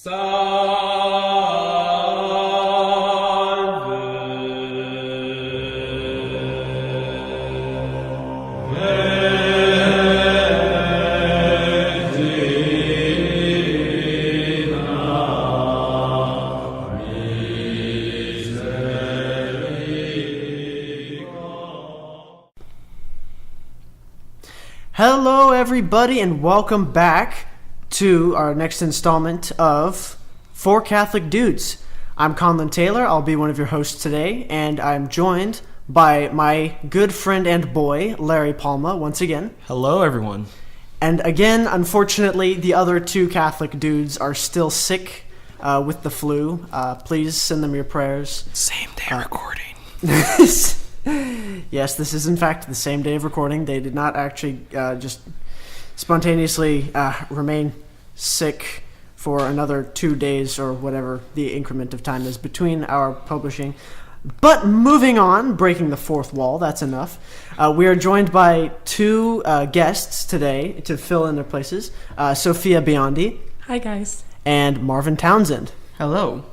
Hello, everybody, and welcome back to our next installment of Four Catholic Dudes. I'm Conlon Taylor. I'll be one of your hosts today, and I'm joined by my good friend and boy, Larry Palma, once again. Hello, everyone. And again, unfortunately, the other two Catholic dudes are still sick with the flu. Please send them your prayers. Same day recording. Yes, this is in fact the same day of recording. They did not actually just spontaneously remain sick for another 2 days or whatever the increment of time is between our publishing. But moving on, breaking the fourth wall, that's enough. We are joined by two guests today to fill in their places. Sophia Biondi. Hi, guys. And Marvin Townsend. Hello.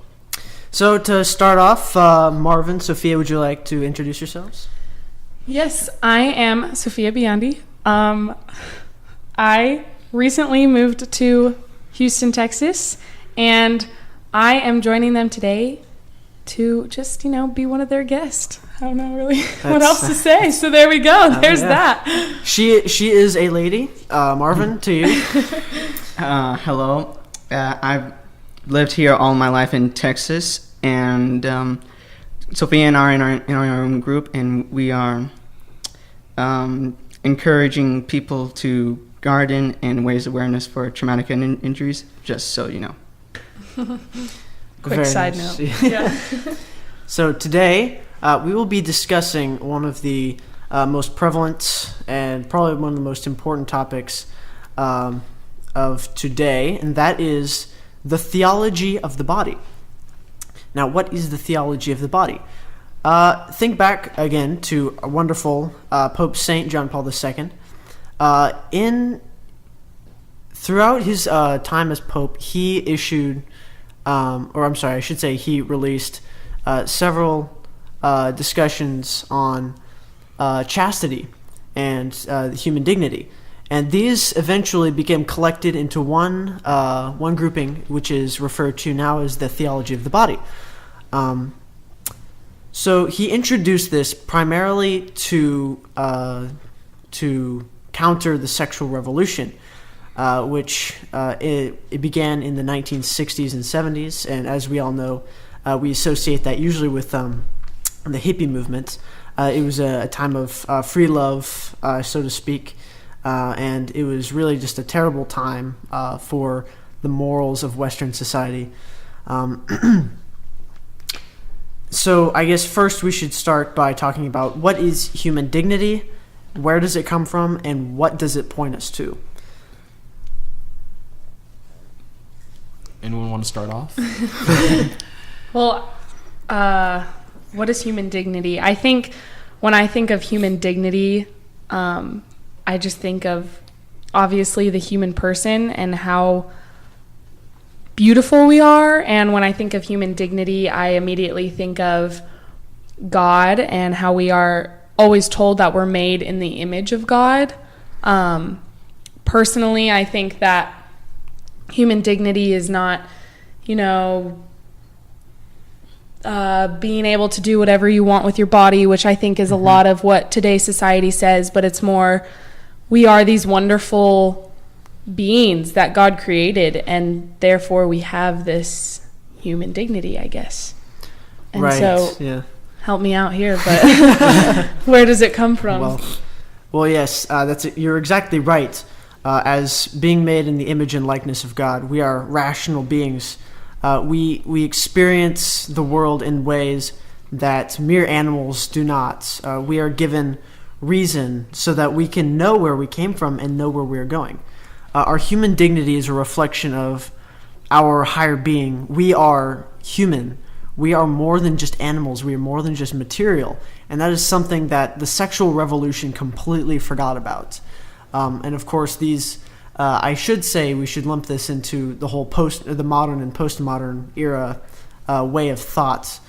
So to start off, Marvin, Sophia, would you like to introduce yourselves? Yes, I am Sophia Biondi. I recently moved to Houston, Texas, and I am joining them today to just, be one of their guests. I don't know really what else to say, so there we go. There's that. She is a lady. Marvin, to you. Hello. I've lived here all my life in Texas, and Sophia and I are in our own group, and we are encouraging people to garden and raise awareness for traumatic injuries, just so you know. Quick side note. Yeah. So today we will be discussing one of the most prevalent and probably one of the most important topics of today, and that is the theology of the body. Now, what is the theology of the body? Think back again to a wonderful Pope Saint John Paul II. Throughout his time as Pope, he issued, he released several discussions on chastity and human dignity. And these eventually became collected into one grouping, which is referred to now as the theology of the body. So he introduced this primarily to counter the sexual revolution, which it began in the 1960s and 70s. And as we all know, we associate that usually with the hippie movement. It was a time of free love, so to speak. And it was really just a terrible time for the morals of Western society. So I guess first we should start by talking about what is human dignity, where does it come from, and what does it point us to? Anyone want to start off? Well, what is human dignity? I think when I think of human dignity, I just think of, obviously, the human person and how beautiful we are. And when I think of human dignity, I immediately think of God and how we are always told that we're made in the image of God. Personally, I think that human dignity is not, being able to do whatever you want with your body, which I think is a lot of what today's society says, but it's more, we are these wonderful beings that God created, and therefore we have this human dignity, I guess. And right. So, yeah. Help me out here, but where does it come from? Well, yes, you're exactly right. As being made in the image and likeness of God, we are rational beings. We experience the world in ways that mere animals do not. We are given reason so that we can know where we came from and know where we're going. Our human dignity is a reflection of our higher being. We are human. We are more than just animals. We are more than just material. And that is something that the sexual revolution completely forgot about. And of course, these I should say we should lump this into the whole the modern and postmodern era way of thought.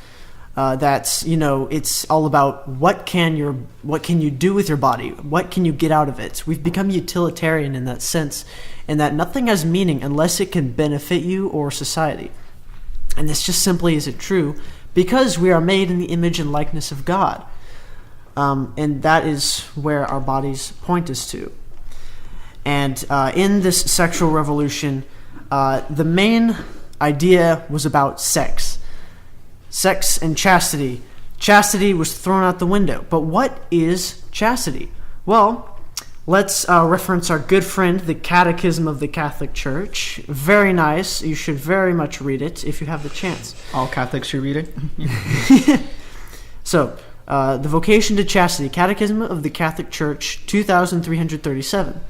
That's, it's all about what can you do with your body? What can you get out of it? We've become utilitarian in that sense, and that nothing has meaning unless it can benefit you or society. And this just simply isn't true, because we are made in the image and likeness of God. And that is where our bodies point us to. And in this sexual revolution, the main idea was about sex. Sex and chastity. Chastity was thrown out the window. But what is chastity? Well, let's reference our good friend, the Catechism of the Catholic Church. Very nice. You should very much read it if you have the chance. All Catholics should read it. So, the Vocation to Chastity, Catechism of the Catholic Church, 2337.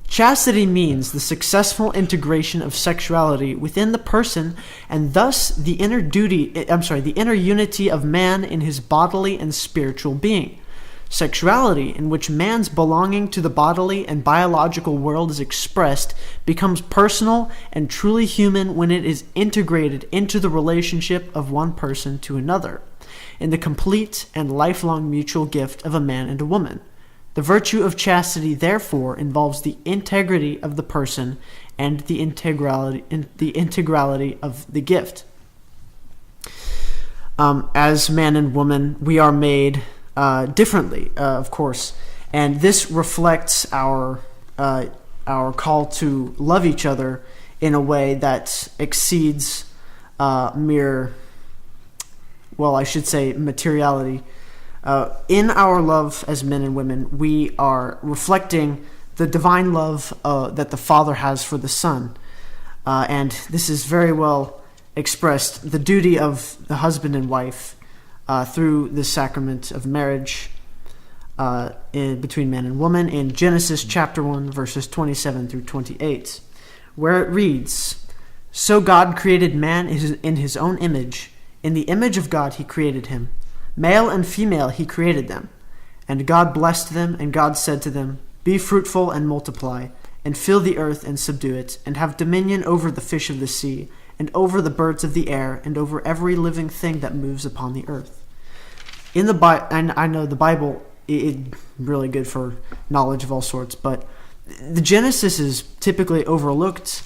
Chastity means the successful integration of sexuality within the person, and thus the inner unity of man in his bodily and spiritual being. Sexuality, in which man's belonging to the bodily and biological world is expressed, becomes personal and truly human when it is integrated into the relationship of one person to another, in the complete and lifelong mutual gift of a man and a woman. The virtue of chastity, therefore, involves the integrity of the person and the integrality of the gift. As man and woman, we are made differently, of course, and this reflects our call to love each other in a way that exceeds materiality. In our love as men and women, we are reflecting the divine love that the Father has for the Son. And this is very well expressed, the duty of the husband and wife through the sacrament of marriage between man and woman in Genesis chapter 1, verses 27 through 28, where it reads, "So God created man in his own image. In the image of God he created him. Male and female he created them. And God blessed them, and God said to them, 'Be fruitful and multiply, and fill the earth and subdue it, and have dominion over the fish of the sea, and over the birds of the air, and over every living thing that moves upon the earth.'" In the Bible, and I know the Bible is really good for knowledge of all sorts, but the Genesis is typically overlooked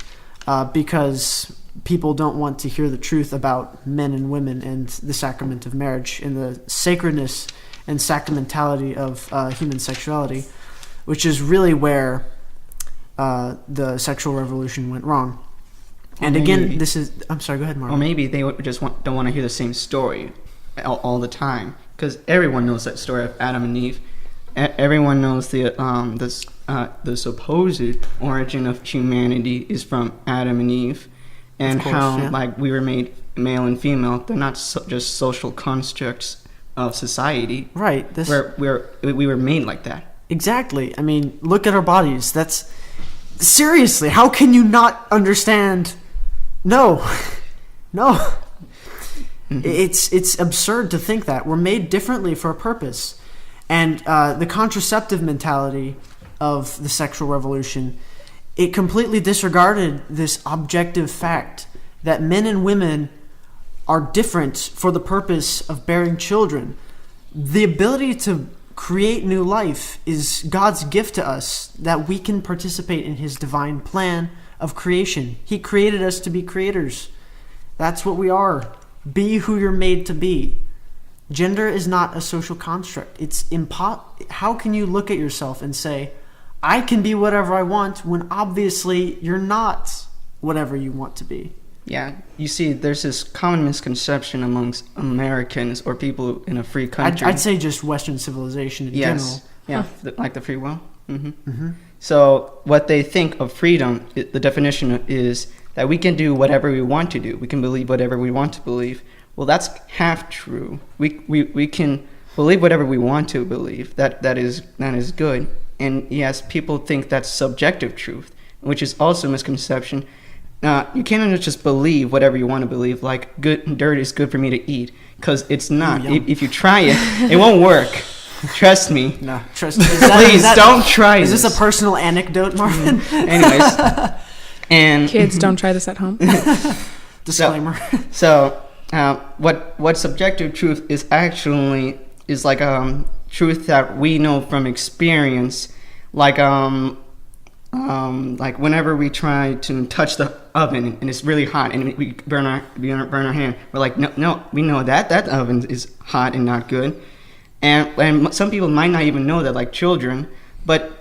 because people don't want to hear the truth about men and women and the sacrament of marriage and the sacredness and sacramentality of human sexuality, which is really where the sexual revolution went wrong. And again, I'm sorry, go ahead, Mark. Or maybe they just don't want to hear the same story all the time, because everyone knows that story of Adam and Eve. Everyone knows the supposed origin of humanity is from Adam and Eve. And how we were made male and female. They're not just social constructs of society. Right. We were made like that. Exactly. I mean, look at our bodies. That's seriously. How can you not understand? No. Mm-hmm. It's absurd to think that we're made differently for a purpose, and the contraceptive mentality of the sexual revolution. It completely disregarded this objective fact that men and women are different for the purpose of bearing children. The ability to create new life is God's gift to us, that we can participate in his divine plan of creation. He created us to be creators. That's what we are. Be who you're made to be. Gender is not a social construct. How can you look at yourself and say, I can be whatever I want, when obviously you're not whatever you want to be? Yeah, you see, there's this common misconception amongst Americans or people in a free country. I'd say just Western civilization in general. Yeah, like the free will. Mm-hmm. Mm-hmm. So what they think of freedom, the definition is that we can do whatever we want to do. We can believe whatever we want to believe. Well, that's half true. We can believe whatever we want to believe. That is good. And yes, people think that's subjective truth, which is also a misconception. You can't just believe whatever you want to believe, like dirt is good for me to eat, because it's not. If you try it, it won't work. Trust me. No, trust. Please don't try Is this. this a personal anecdote, Marvin? Anyways, and Kids, don't try this at home. Disclaimer. So, what subjective truth is actually is like truth that we know from experience, like whenever we try to touch the oven and it's really hot and we burn our hand, we're like, no, we know that oven is hot and not good, and some people might not even know that, like children, but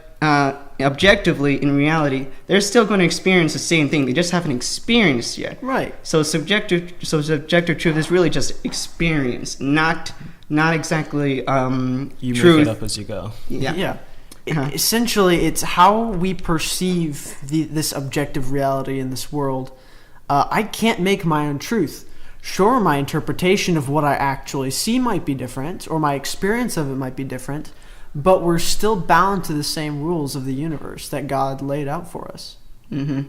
objectively, in reality, they're still going to experience the same thing. They just haven't experienced yet. Right. So subjective truth is really just experience, not exactly You truth. make it up as you go. Yeah. Essentially, it's how we perceive this objective reality in this world. I can't make my own truth. Sure, my interpretation of what I actually see might be different, or my experience of it might be different, but we're still bound to the same rules of the universe that God laid out for us. Mm-hmm.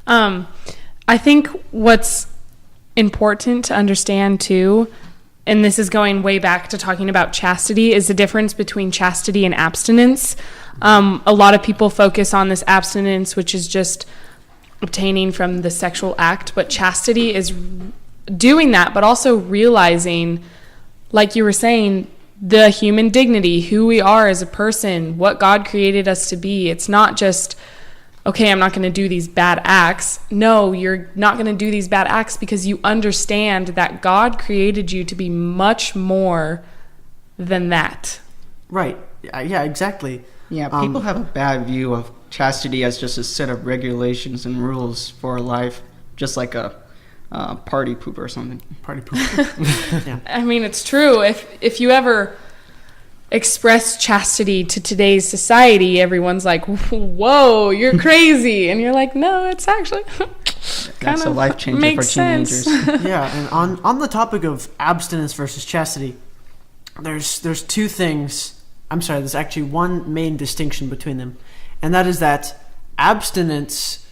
I think what's important to understand too, and this is going way back to talking about chastity, is the difference between chastity and abstinence. A lot of people focus on this abstinence, which is just obtaining from the sexual act, but chastity is doing that, but also realizing, like you were saying, the human dignity, who we are as a person, what God created us to be. It's not just, okay, I'm not going to do these bad acts. No, you're not going to do these bad acts because you understand that God created you to be much more than that. Right. Yeah, exactly. Yeah, people have a bad view of chastity as just a set of regulations and rules for life, just like a party poop or something. Party poop. Yeah. I mean, it's true. If you ever express chastity to today's society, everyone's like, whoa, you're crazy. And you're like, no, it's actually That's a life changer for teenagers. Yeah, and on the topic of abstinence versus chastity, there's two things. I'm sorry, there's actually one main distinction between them, and that is that abstinence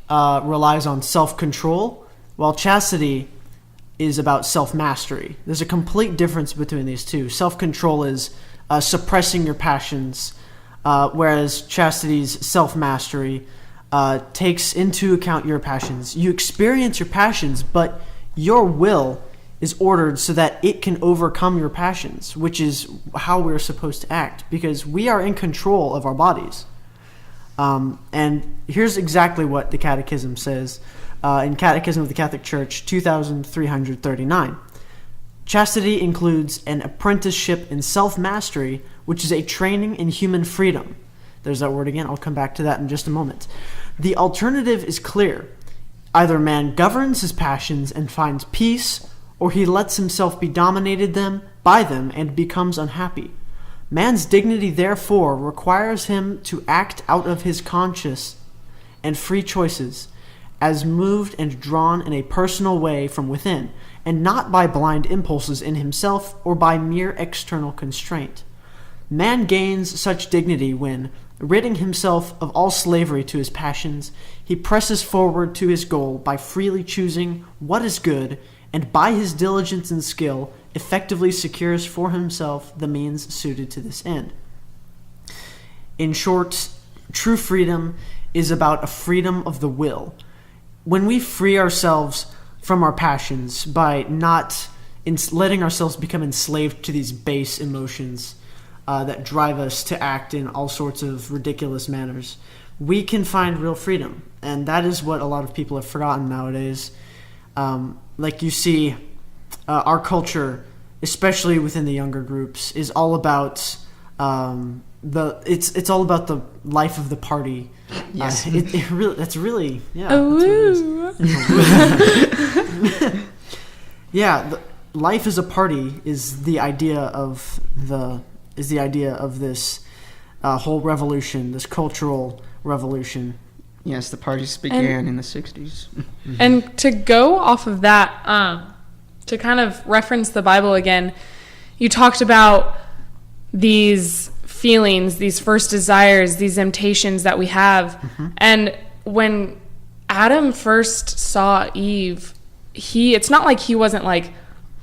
relies on self-control, while chastity is about self-mastery. There's a complete difference between these two. Self-control is suppressing your passions, whereas chastity's self-mastery takes into account your passions. You experience your passions, but your will is ordered so that it can overcome your passions, which is how we're supposed to act, because we are in control of our bodies. And here's exactly what the Catechism says in Catechism of the Catholic Church, 2339. Chastity includes an apprenticeship in self-mastery, which is a training in human freedom. There's that word again. I'll come back to that in just a moment. The alternative is clear. Either man governs his passions and finds peace, or he lets himself be dominated by them and becomes unhappy. Man's dignity, therefore, requires him to act out of his conscious and free choices, as moved and drawn in a personal way from within, and not by blind impulses in himself or by mere external constraint. Man gains such dignity when, ridding himself of all slavery to his passions, he presses forward to his goal by freely choosing what is good, and by his diligence and skill effectively secures for himself the means suited to this end. In short, true freedom is about a freedom of the will. When we free ourselves from our passions by not letting ourselves become enslaved to these base emotions that drive us to act in all sorts of ridiculous manners, we can find real freedom. And that is what a lot of people have forgotten nowadays. Like you see, our culture, especially within the younger groups, is all about it's all about the life of the party. Yes. That's really yeah. Ooh. Yeah, life as a party is the idea of this whole revolution, this cultural revolution. Yes, the parties began in the 60s. And to go off of that, to kind of reference the Bible again, you talked about these feelings, these first desires, these temptations that we have. Mm-hmm. And when Adam first saw Eve, it's not like he wasn't like,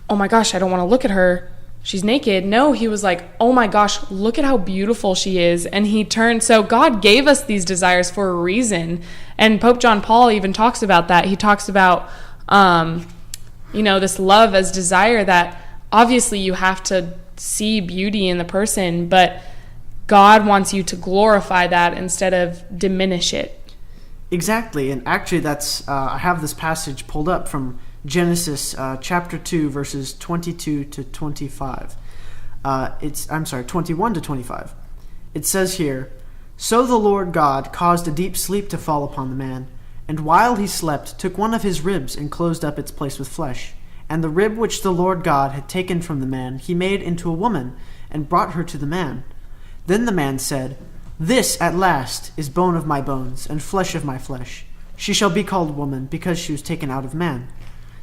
oh my gosh, I don't want to look at her, she's naked. No, he was like, oh my gosh, look at how beautiful she is. And he turned. So God gave us these desires for a reason. And Pope John Paul even talks about that. He talks about, this love as desire, that obviously you have to see beauty in the person, but God wants you to glorify that instead of diminish it. Exactly. And actually that's, I have this passage pulled up from Genesis chapter 2, verses 22 to 25. 21 to 25. It says here, "So the Lord God caused a deep sleep to fall upon the man, and while he slept, took one of his ribs and closed up its place with flesh. And the rib which the Lord God had taken from the man, he made into a woman, and brought her to the man. Then the man said, 'This at last is bone of my bones, and flesh of my flesh. She shall be called woman, because she was taken out of man.'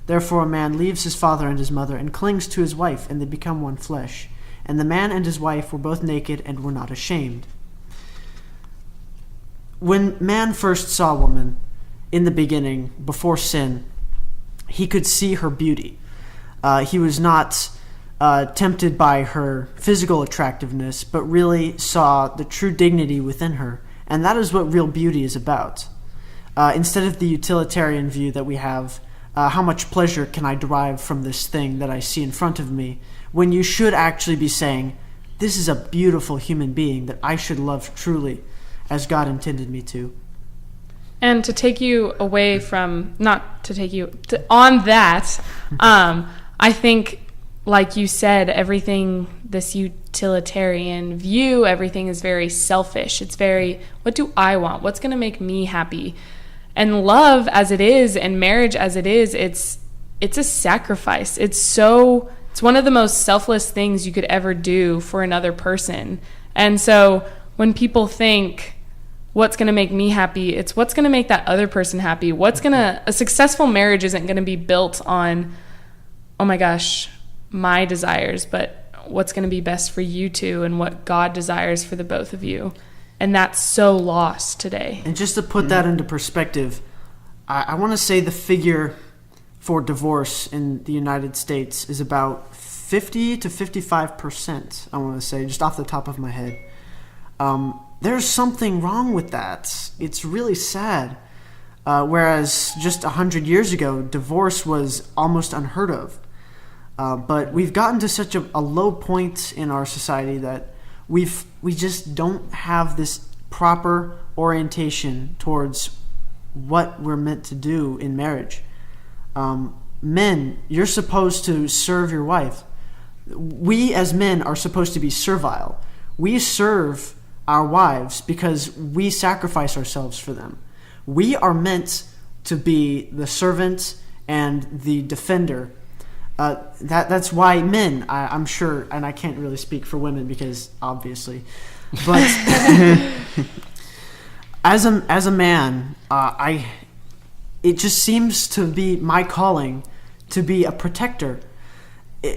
Therefore a man leaves his father and his mother, and clings to his wife, and they become one flesh. And the man and his wife were both naked, and were not ashamed." When man first saw woman, in the beginning, before sin, he could see her beauty. He was not tempted by her physical attractiveness, but really saw the true dignity within her. And that is what real beauty is about. Instead of the utilitarian view that we have, how much pleasure can I derive from this thing that I see in front of me, when you should actually be saying, this is a beautiful human being that I should love truly, as God intended me to. And to take you away from, not to take you, on that, I think, like you said, everything, this utilitarian view, everything is very selfish. It's very, what do I want? What's going to make me happy? And love as it is, and marriage as it is, it's a sacrifice. It's one of the most selfless things you could ever do for another person. And so when people think, what's going to make me happy, it's what's going to make that other person happy. A successful marriage isn't going to be built on, oh my gosh, my desires, but what's going to be best for you two, and what God desires for the both of you. And that's so lost today. And just to put that into perspective, I want to say the figure for divorce in the United States is about 50 to 55%, I want to say, just off the top of my head. There's something wrong with that. It's really sad. Whereas just 100 years ago, divorce was almost unheard of. But we've gotten to such a low point in our society that we just don't have this proper orientation towards what we're meant to do in marriage. Men, you're supposed to serve your wife. We as men are supposed to be servile. We serve our wives because we sacrifice ourselves for them. We are meant to be the servant and the defender. That's why men, I'm sure, and I can't really speak for women because obviously, but as a man, it just seems to be my calling to be a protector.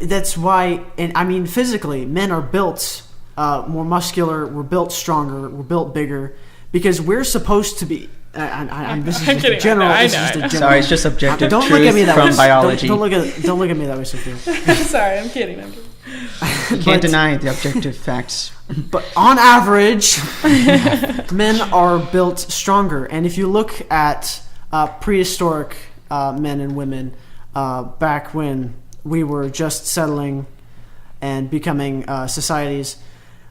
That's why, and I mean physically, men are built more muscular, we're built stronger, we're built bigger, because we're supposed to be. This is just a general. Sorry, it's just objective don't truth look at me that from way. biology. Don't look at me that way, Sophia. Sorry, I'm kidding. Can't deny the objective facts. But on average, men are built stronger. And if you look at prehistoric men and women back when we were just settling and becoming societies,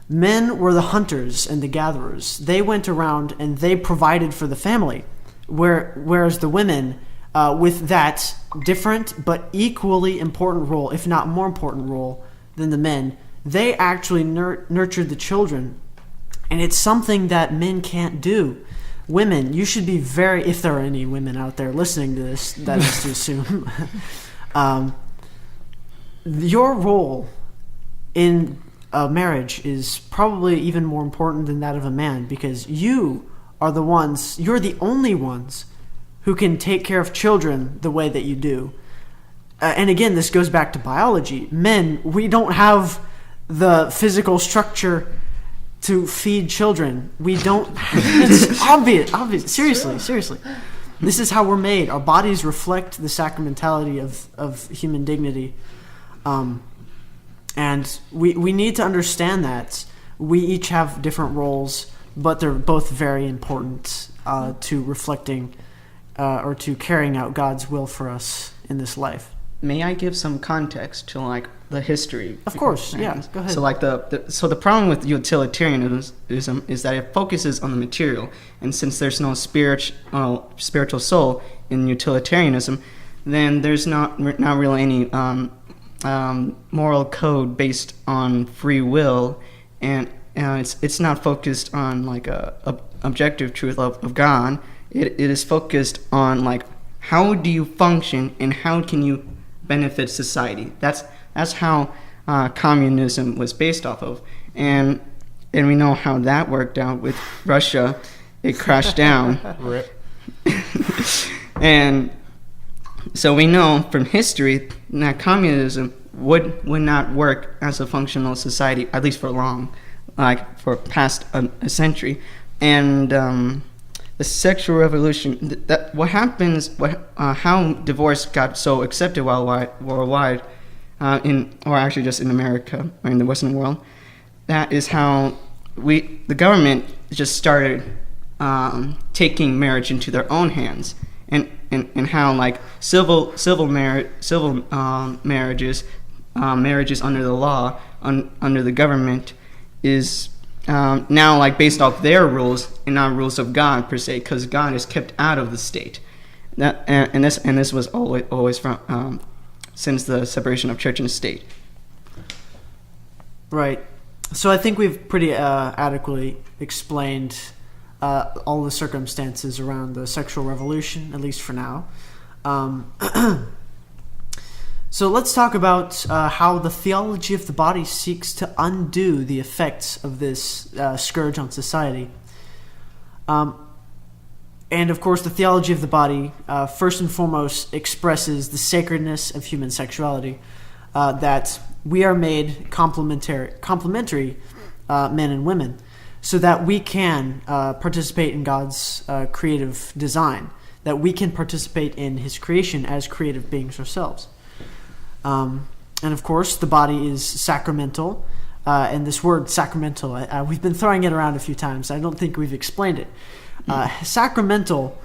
men were the hunters and the gatherers. They went around and they provided for the family, whereas the women, with that different but equally important role, if not more important role than the men, they actually nurtured the children. And it's something that men can't do. Women, you should be very, if there are any women out there listening to this, that is to assume, your role in a marriage is probably even more important than that of a man, because you're the only ones who can take care of children the way that you do. And again, this goes back to biology. Men, we don't have the physical structure to feed children. We don't. It's obvious. Seriously. This is how we're made. Our bodies reflect the sacramentality of human dignity. And we need to understand that. We each have different roles, but they're both very important to reflecting or to carrying out God's will for us in this life. May I give some context to like the history? Of course, yeah. Go ahead. So like the problem with utilitarianism is that it focuses on the material, and since there's no spiritual soul in utilitarianism, then there's not really any moral code based on free will, and it's not focused on like a objective truth of God. It is focused on like how do you function and how can you benefit society. That's how communism was based off of, and we know how that worked out with Russia. It crashed down. Rip. And so we know from history that communism would not work as a functional society, at least for long, like for past a century. And the sexual revolution, what happens, how divorce got so accepted worldwide, or actually just in America or in the Western world, that is how the government just started taking marriage into their own hands, and how like civil marriages, marriages under the law, under the government, is now like based off their rules and not rules of God per se, because God is kept out of the state. This was always from since the separation of church and state. Right. So I think we've pretty adequately explained all the circumstances around the sexual revolution, at least for now. So let's talk about how the theology of the body seeks to undo the effects of this scourge on society. And of course, the theology of the body first and foremost expresses the sacredness of human sexuality, that we are made complementary men and women, so that we can participate in God's creative design, that we can participate in his creation as creative beings ourselves. And of course, the body is sacramental, and this word sacramental, we've been throwing it around a few times. I don't think we've explained it. Sacramental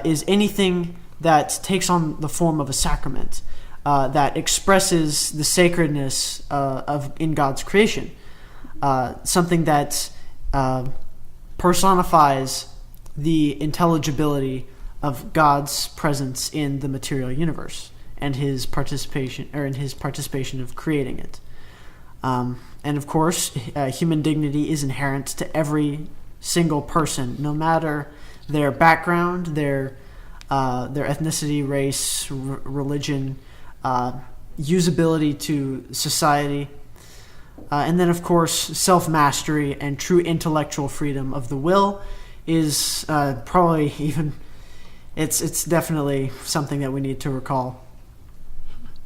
is anything that takes on the form of a sacrament, that expresses the sacredness in God's creation, something that personifies the intelligibility of God's presence in the material universe and his participation of creating it. And of course, human dignity is inherent to every single person, no matter their background, their ethnicity, race, religion, usability to society, and then of course self-mastery and true intellectual freedom of the will is probably even it's definitely something that we need to recall.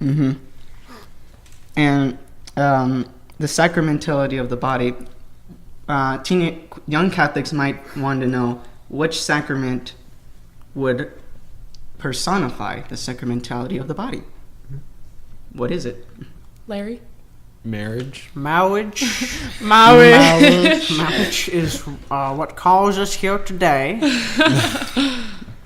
Mm-hmm. And the sacramentality of the body, young Catholics might want to know which sacrament would personify the sacramentality of the body. What is it? Larry? Marriage. Marriage is what calls us here today.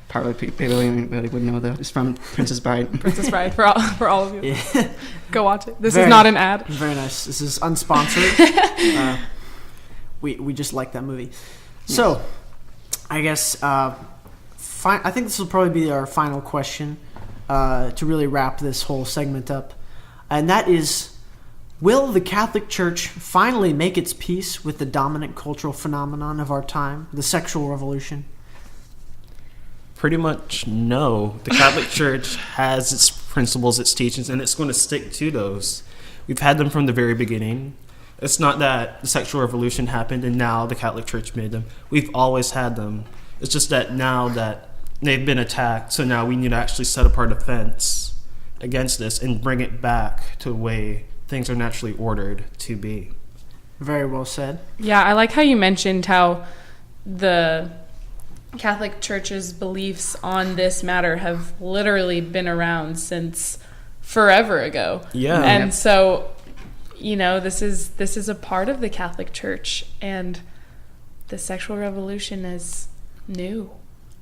Probably people really would know though. It's from Princess Bride. Princess Bride for all of you. Yeah. Go watch it. This is not an ad. Very nice. This is unsponsored. We just like that movie. So, I guess I think this will probably be our final question to really wrap this whole segment up, and that is: will the Catholic Church finally make its peace with the dominant cultural phenomenon of our time, the sexual revolution? Pretty much no. The Catholic Church has its principles, its teachings, and it's going to stick to those. We've had them from the very beginning. It's not that the sexual revolution happened and now the Catholic Church made them. We've always had them. It's just that now that they've been attacked, so now we need to actually set up our defense against this and bring it back to the way things are naturally ordered to be. Very well said. Yeah, I like how you mentioned how Catholic Church's beliefs on this matter have literally been around since forever ago. Yeah. And so, this is a part of the Catholic Church, and the sexual revolution is new.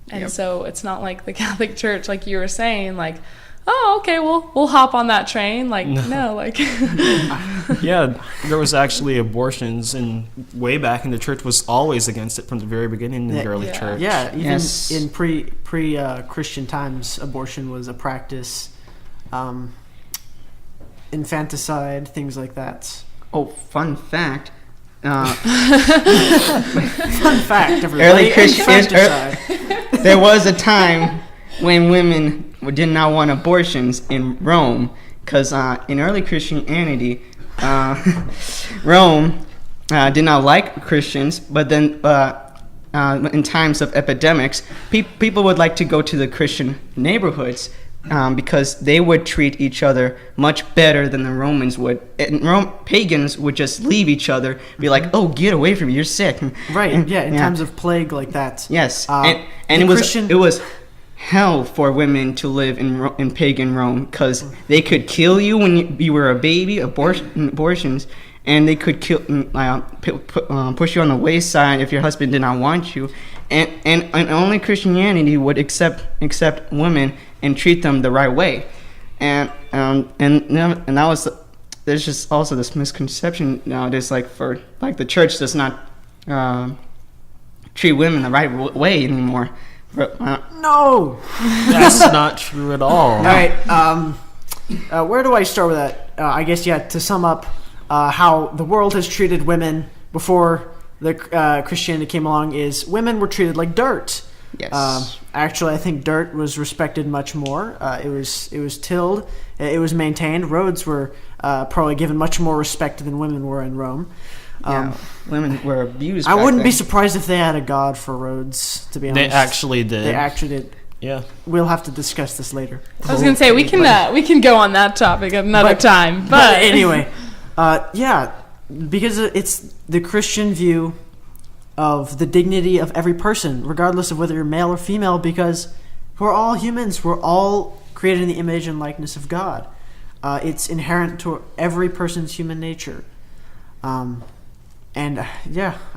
And so it's not like the Catholic Church, like you were saying, like, oh, okay, we'll hop on that train. Like, no like. Yeah, there was actually abortions, and way back in the church was always against it from the very beginning in the early church. Yeah, even in pre-Christian times, abortion was a practice. Infanticide, things like that. Oh, fun fact. Fun fact, everybody. Early Christian. There was a time when women did not want abortions in Rome, because in early Christianity, Rome did not like Christians, but then in times of epidemics, people would like to go to the Christian neighborhoods because they would treat each other much better than the Romans would. And pagans would just leave each other, be like, "Oh, get away from me! You're sick." Right. In times of plague like that. Yes, and it was hell for women to live in pagan Rome, because they could kill you when you were a baby, abortions, and they could push you on the wayside if your husband did not want you, and only Christianity would accept women and treat them the right way, and that was there's just also this misconception nowadays, the church does not treat women the right way anymore. No, that's not true at all. All right, where do I start with that? I guess to sum up how the world has treated women before the Christianity came along is women were treated like dirt. Yes. Actually, I think dirt was respected much more. It was tilled. It was maintained. Roads were probably given much more respect than women were in Rome. Women were abused. I wouldn't be surprised if they had a god for roads, to be honest. They actually did. They actually did. Yeah. We'll have to discuss this later. I was going to say, we can go on that topic another time. But anyway, because it's the Christian view of the dignity of every person, regardless of whether you're male or female, because we're all humans. We're all created in the image and likeness of God. It's inherent to every person's human nature. I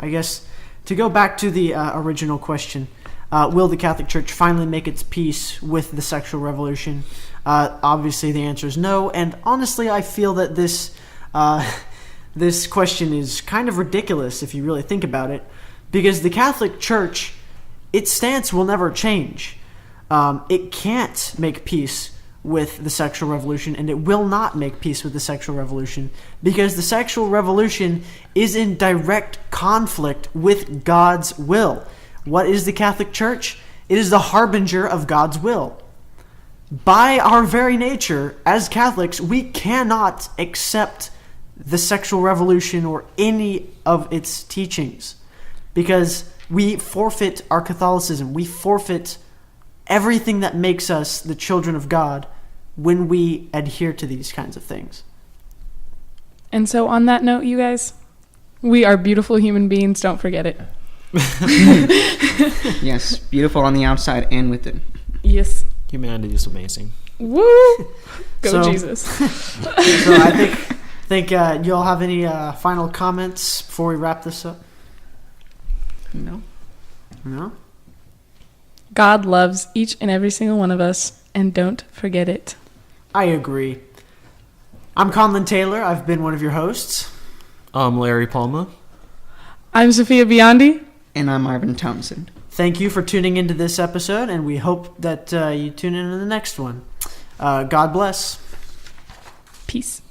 guess to go back to the original question, will the Catholic Church finally make its peace with the sexual revolution? Obviously, the answer is no. And honestly, I feel that this question is kind of ridiculous if you really think about it, because the Catholic Church, its stance will never change. It can't make peace with the sexual revolution, and it will not make peace with the sexual revolution, because the sexual revolution is in direct conflict with God's will. What is the Catholic Church? It is the harbinger of God's will. By our very nature, as Catholics, we cannot accept the sexual revolution or any of its teachings, because we forfeit our Catholicism. We forfeit everything that makes us the children of God when we adhere to these kinds of things. And so on that note, you guys, we are beautiful human beings. Don't forget it. Yes, beautiful on the outside and within. Yes. Humanity is amazing. Woo! Go Jesus. So I think you all have any final comments before we wrap this up? No? God loves each and every single one of us, and don't forget it. I agree. I'm Conlon Taylor. I've been one of your hosts. I'm Larry Palma. I'm Sophia Biondi. And I'm Marvin Thompson. Thank you for tuning into this episode, and we hope that you tune in to the next one. God bless. Peace.